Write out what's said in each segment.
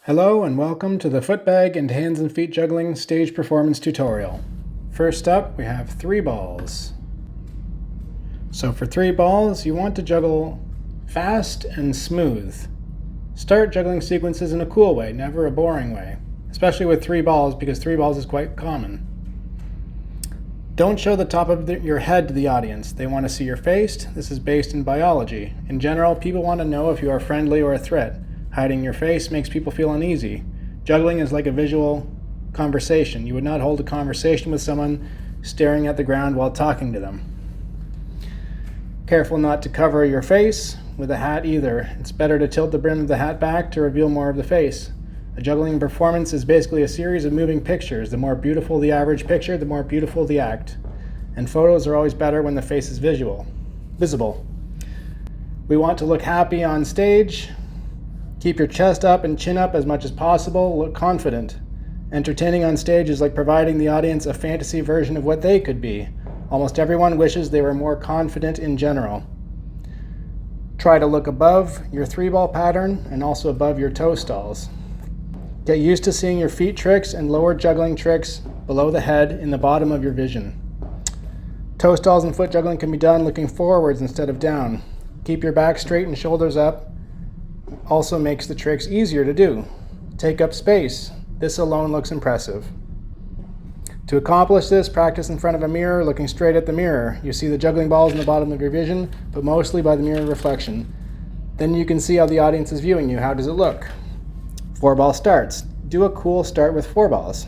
Hello and welcome to the Footbag and Hands and Feet Juggling stage performance tutorial. First up, we have 3 balls. So for 3 balls, you want to juggle fast and smooth. Start juggling sequences in a cool way, never a boring way, especially with 3 balls because 3 balls is quite common. Don't show the top of your head to the audience. They want to see your face. This is based in biology. In general, people want to know if you are friendly or a threat. Hiding your face makes people feel uneasy. Juggling is like a visual conversation. You would not hold a conversation with someone staring at the ground while talking to them. Careful not to cover your face with a hat either. It's better to tilt the brim of the hat back to reveal more of the face. A juggling performance is basically a series of moving pictures. The more beautiful the average picture, the more beautiful the act. And photos are always better when the face is visible. We want to look happy on stage. Keep your chest up and chin up as much as possible. Look confident. Entertaining on stage is like providing the audience a fantasy version of what they could be. Almost everyone wishes they were more confident in general. Try to look above your 3-ball pattern and also above your toe stalls. Get used to seeing your feet tricks and lower juggling tricks below the head in the bottom of your vision. Toe stalls and foot juggling can be done looking forwards instead of down. Keep your back straight and shoulders up. Also makes the tricks easier to do. Take up space. This alone looks impressive. To accomplish this, practice in front of a mirror, looking straight at the mirror. You see the juggling balls in the bottom of your vision, but mostly by the mirror reflection. Then you can see how the audience is viewing you. How does it look? 4-ball starts. Do a cool start with 4 balls.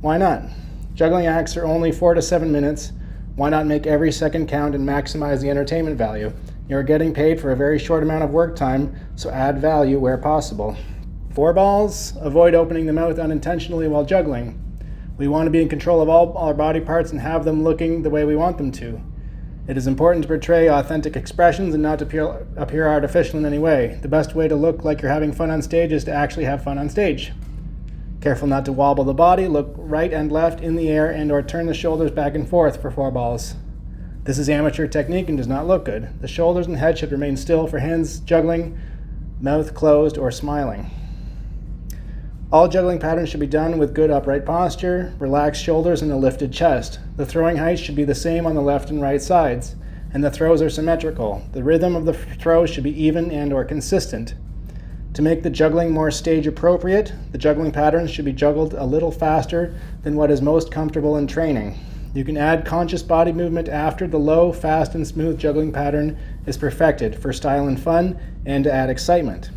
Why not? Juggling acts are only 4 to 7 minutes. Why not make every second count and maximize the entertainment value? You're getting paid for a very short amount of work time, so add value where possible. 4 balls, avoid opening the mouth unintentionally while juggling. We want to be in control of all our body parts and have them looking the way we want them to. It is important to portray authentic expressions and not to appear artificial in any way. The best way to look like you're having fun on stage is to actually have fun on stage. Careful not to wobble the body, look right and left in the air and/or turn the shoulders back and forth for 4 balls. This is amateur technique and does not look good. The shoulders and head should remain still for hands juggling, mouth closed or smiling. All juggling patterns should be done with good upright posture, relaxed shoulders, and a lifted chest. The throwing height should be the same on the left and right sides, and the throws are symmetrical. The rhythm of the throws should be even and/or consistent. To make the juggling more stage appropriate, the juggling patterns should be juggled a little faster than what is most comfortable in training. You can add conscious body movement after the low, fast, and smooth juggling pattern is perfected for style and fun and to add excitement.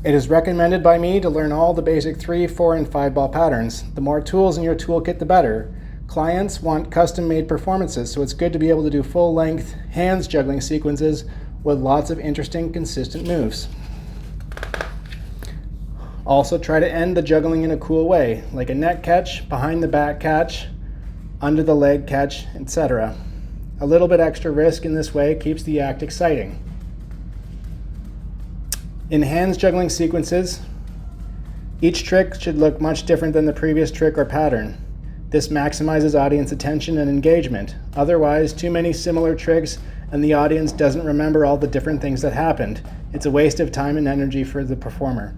It is recommended by me to learn all the basic 3, 4, and 5-ball patterns. The more tools in your toolkit, the better. Clients want custom-made performances, so it's good to be able to do full-length hands juggling sequences with lots of interesting, consistent moves. Also try to end the juggling in a cool way, like a neck catch, behind the back catch, under the leg catch, etc. A little bit extra risk in this way keeps the act exciting. In hands juggling sequences, each trick should look much different than the previous trick or pattern. This maximizes audience attention and engagement. Otherwise, too many similar tricks and the audience doesn't remember all the different things that happened. It's a waste of time and energy for the performer.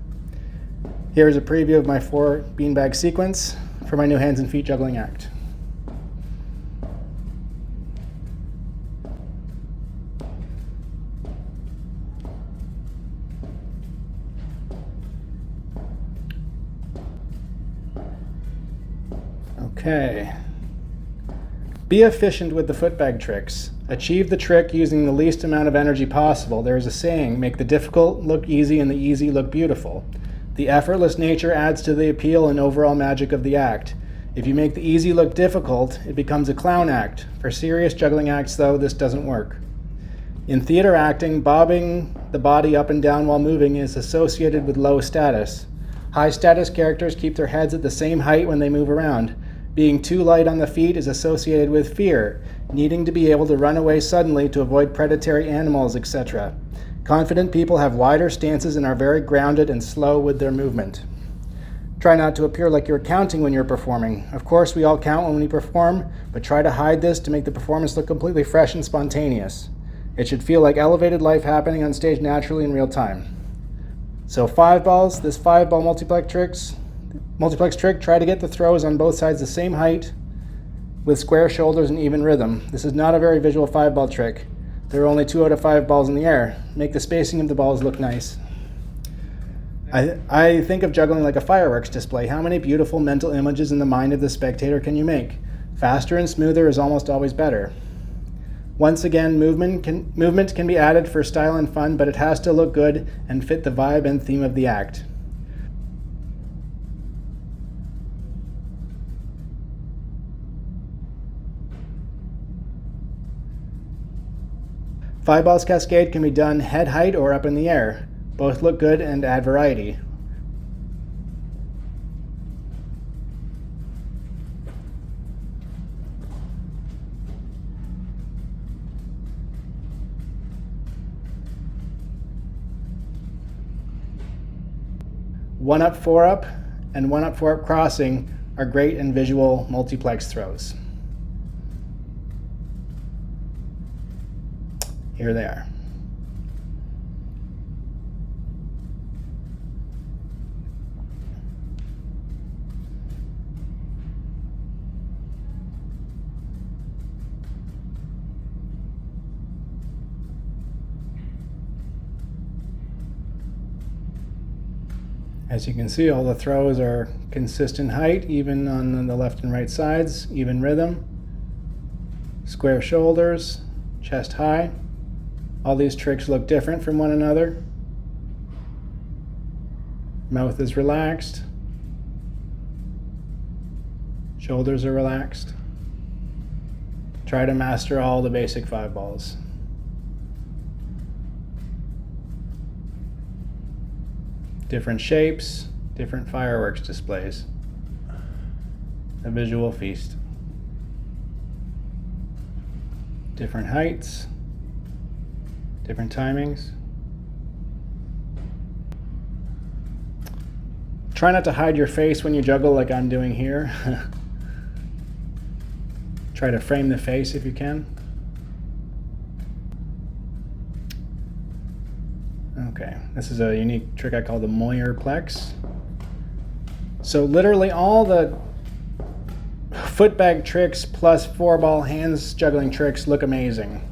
Here's a preview of my 4 beanbag sequence for my new hands and feet juggling act. Okay. Be efficient with the footbag tricks. Achieve the trick using the least amount of energy possible. There is a saying, make the difficult look easy and the easy look beautiful. The effortless nature adds to the appeal and overall magic of the act. If you make the easy look difficult, it becomes a clown act. For serious juggling acts, though, this doesn't work. In theater acting, bobbing the body up and down while moving is associated with low status. High status characters keep their heads at the same height when they move around. Being too light on the feet is associated with fear, needing to be able to run away suddenly to avoid predatory animals, etc. Confident people have wider stances and are very grounded and slow with their movement. Try not to appear like you're counting when you're performing. Of course, we all count when we perform, but try to hide this to make the performance look completely fresh and spontaneous. It should feel like elevated life happening on stage naturally in real time. So 5 balls, this 5-ball multiplex trick, try to get the throws on both sides the same height with square shoulders and even rhythm. This is not a very visual 5-ball trick. There are only 2 out of 5 balls in the air. Make the spacing of the balls look nice. I think of juggling like a fireworks display. How many beautiful mental images in the mind of the spectator can you make? Faster and smoother is almost always better. Once again, movement can be added for style and fun, but it has to look good and fit the vibe and theme of the act. Five balls cascade can be done head height or up in the air. Both look good and add variety. One up, 4 up, and 1 up, 4 up crossing are great and visual multiplex throws. Here they are. As you can see, all the throws are consistent height, even on the left and right sides, even rhythm, square shoulders, chest high. All these tricks look different from one another. Mouth is relaxed. Shoulders are relaxed. Try to master all the basic 5 balls. Different shapes, different fireworks displays. A visual feast. Different heights, different timings. Try not to hide your face when you juggle like I'm doing here. Try to frame the face if you can. Okay, this is a unique trick I call the Moyerplex. So literally all the footbag tricks plus 4-ball hands juggling tricks look amazing,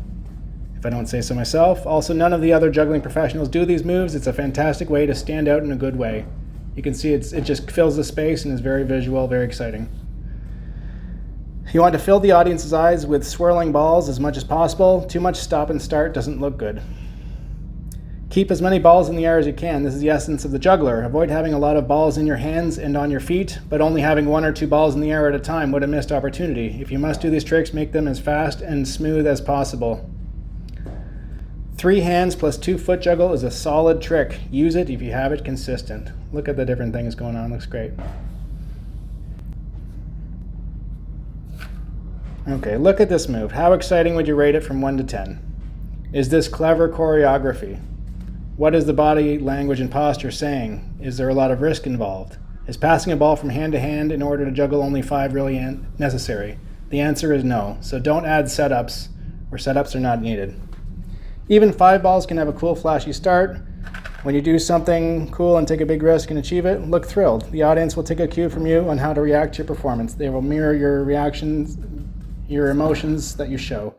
if I don't say so myself. Also, none of the other juggling professionals do these moves. It's a fantastic way to stand out in a good way. You can see it just fills the space and is very visual, very exciting. You want to fill the audience's eyes with swirling balls as much as possible. Too much stop and start doesn't look good. Keep as many balls in the air as you can. This is the essence of the juggler. Avoid having a lot of balls in your hands and on your feet, but only having 1 or 2 balls in the air at a time. What a missed opportunity. If you must do these tricks, make them as fast and smooth as possible. 3 hands plus 2 foot juggle is a solid trick. Use it if you have it consistent. Look at the different things going on. Looks great. Okay, look at this move. How exciting would you rate it from 1 to 10? Is this clever choreography? What is the body language and posture saying? Is there a lot of risk involved? Is passing a ball from hand to hand in order to juggle only 5 really necessary? The answer is no. So don't add setups where setups are not needed. Even 5 balls can have a cool, flashy start. When you do something cool and take a big risk and achieve it, look thrilled. The audience will take a cue from you on how to react to your performance. They will mirror your reactions, your emotions that you show.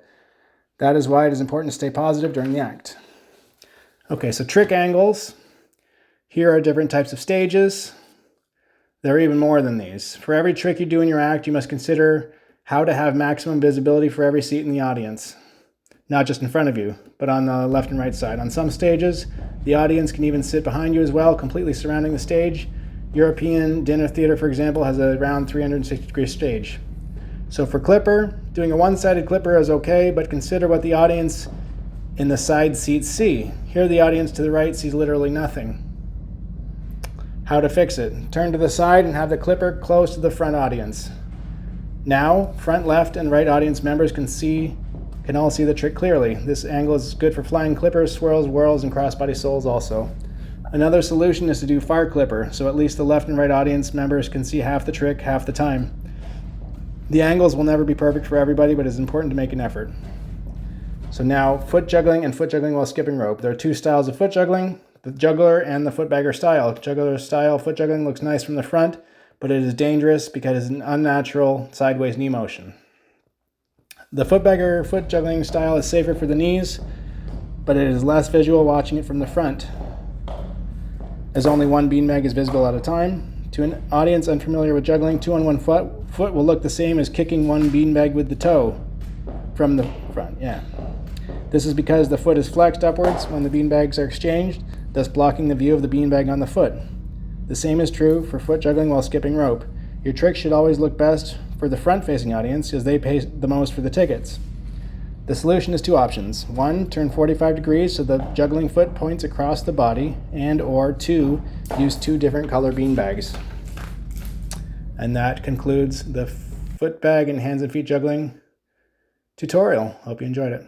That is why it is important to stay positive during the act. Okay, so trick angles. Here are different types of stages. There are even more than these. For every trick you do in your act, you must consider how to have maximum visibility for every seat in the audience. Not just in front of you, but on the left and right side. On some stages, the audience can even sit behind you as well, completely surrounding the stage. European dinner theater, for example, has a round 360-degree stage. So for clipper, doing a one-sided clipper is okay, but consider what the audience in the side seats see. Here the audience to the right sees literally nothing. How to fix it? Turn to the side and have the clipper close to the front audience. Now, front, left, and right audience members can all see the trick clearly. This angle is good for flying clippers, swirls, whirls, and crossbody soles also. Another solution is to do far clipper, so at least the left and right audience members can see half the trick half the time. The angles will never be perfect for everybody, but it's important to make an effort. So now, foot juggling and foot juggling while skipping rope. There are 2 styles of foot juggling. The juggler and the footbagger style. Juggler style foot juggling looks nice from the front, but it is dangerous because it's an unnatural sideways knee motion. The footbagger foot juggling style is safer for the knees, but it is less visual watching it from the front, as only one beanbag is visible at a time. To an audience unfamiliar with juggling, 2 on 1 foot will look the same as kicking one beanbag with the toe from the front. This is because the foot is flexed upwards when the beanbags are exchanged, thus blocking the view of the beanbag on the foot. The same is true for foot juggling while skipping rope. Your trick should always look best for the front-facing audience because they pay the most for the tickets. The solution is 2 options. 1, turn 45 degrees so the juggling foot points across the body, and or 2, use 2 different color beanbags. And that concludes the footbag and hands and feet juggling tutorial. Hope you enjoyed it.